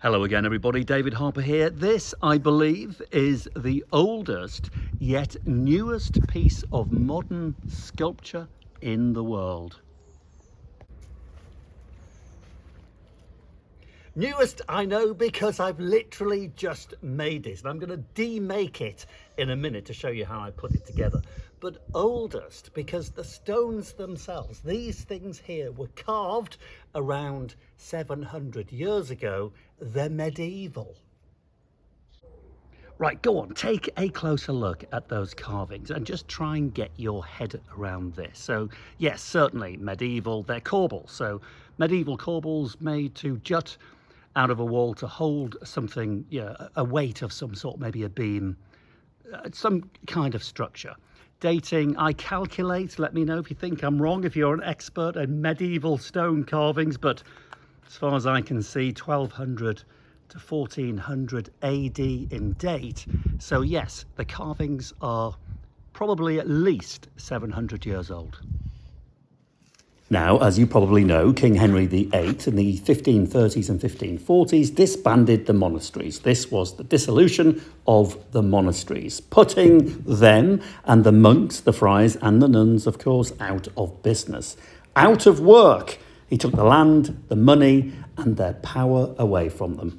Hello again everybody, David Harper here. This, I believe, is the oldest yet newest piece of modern sculpture in the world. Newest, I know, because I've literally just made this, and I'm going to demake it in a minute to show you how I put it together. But oldest because the stones themselves, these things here, were carved around 700 years ago. They're medieval. Right, go on, take a closer look at those carvings and just try and get your head around this. So yes, certainly medieval, they're corbels. So medieval corbels made to jut out of a wall to hold something, a weight of some sort, maybe a beam, some kind of structure. Dating, I calculate, let me know if you think I'm wrong, if you're an expert in medieval stone carvings, but as far as I can see, 1200 to 1400 AD in date. So yes, the carvings are probably at least 700 years old. Now, as you probably know, King Henry VIII in the 1530s and 1540s disbanded the monasteries. This was the dissolution of the monasteries, putting them and the monks, the friars and the nuns, of course, out of business, out of work. He took the land, the money and their power away from them.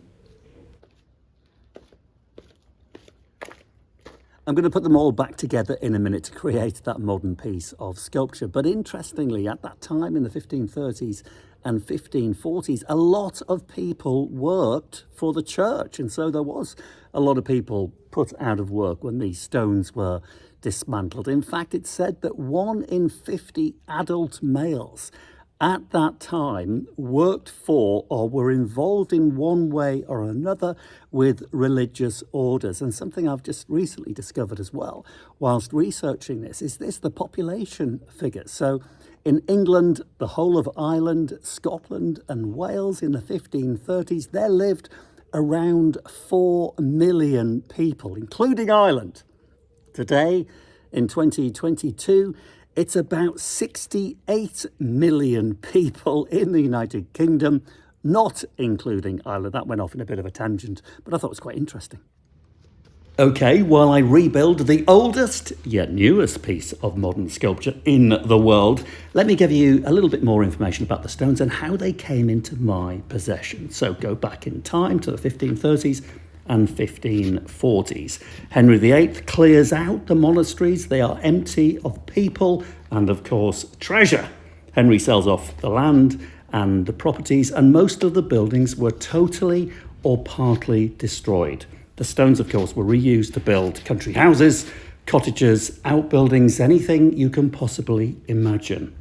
I'm going to put them all back together in a minute to create that modern piece of sculpture. But interestingly, at that time in the 1530s and 1540s, a lot of people worked for the church. And so there was a lot of people put out of work when these stones were dismantled. In fact, it's said that 1 in 50 adult males at that time worked for or were involved in one way or another with religious orders. And something I've just recently discovered as well, whilst researching this, is the population figure. So in England, the whole of Ireland, Scotland and Wales in the 1530s, there lived around 4 million people, including Ireland. Today, in 2022, it's about 68 million people in the United Kingdom, not including Ireland. That went off in a bit of a tangent, but I thought it was quite interesting. Okay, while I rebuild the oldest yet newest piece of modern sculpture in the world, let me give you a little bit more information about the stones and how they came into my possession. So go back in time to the 1530s and 1540s. Henry VIII clears out the monasteries. They are empty of people and, of course, treasure. Henry sells off the land and the properties, and most of the buildings were totally or partly destroyed. The stones, of course, were reused to build country houses, cottages, outbuildings, anything you can possibly imagine.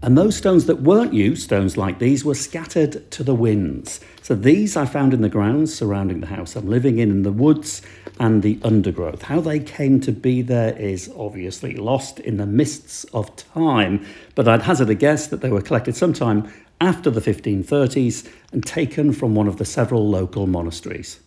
And those stones that weren't used, stones like these, were scattered to the winds. So these I found in the grounds surrounding the house I'm living in the woods and the undergrowth. How they came to be there is obviously lost in the mists of time, but I'd hazard a guess that they were collected sometime after the 1530s and taken from one of the several local monasteries.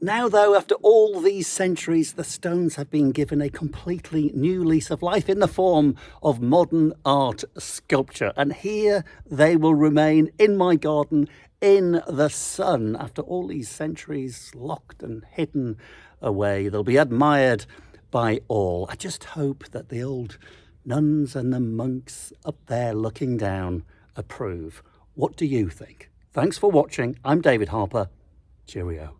Now, though, after all these centuries, the stones have been given a completely new lease of life in the form of modern art sculpture. And here they will remain in my garden in the sun. After all these centuries locked and hidden away, they'll be admired by all. I just hope that the old nuns and the monks up there looking down approve. What do you think? Thanks for watching. I'm David Harper. Cheerio.